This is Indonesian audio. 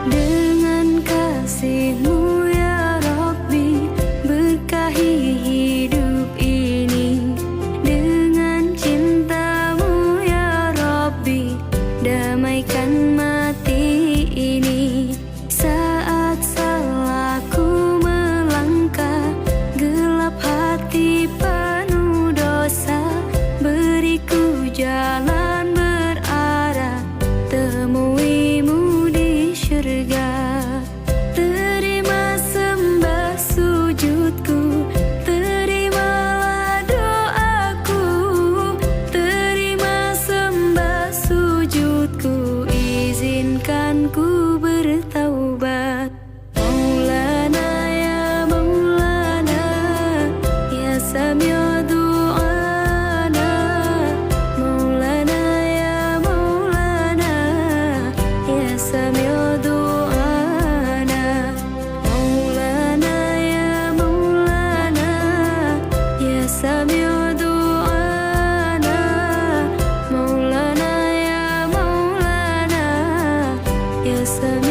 Dengan kasih-Mu ya Rabbi, berkahi hidup ini. Dengan cinta-Mu ya Rabbi, damaikan mati ini. Saat salahku melangkah, gelap hati penuh dosa, beriku jalan berarah temui-Mu di syurga. Terima sembah sujudku, terimalah doaku. Terima sembah sujudku, izinkan ku bertaubat. Maulana ya Maulana, ya Sami'u du'ana. Maulana ya Maulana, ya Sami'u du'ana. Maulana ya Maulana, ya Sami'u du'ana. Maulana ya Maulana, ya Sami'u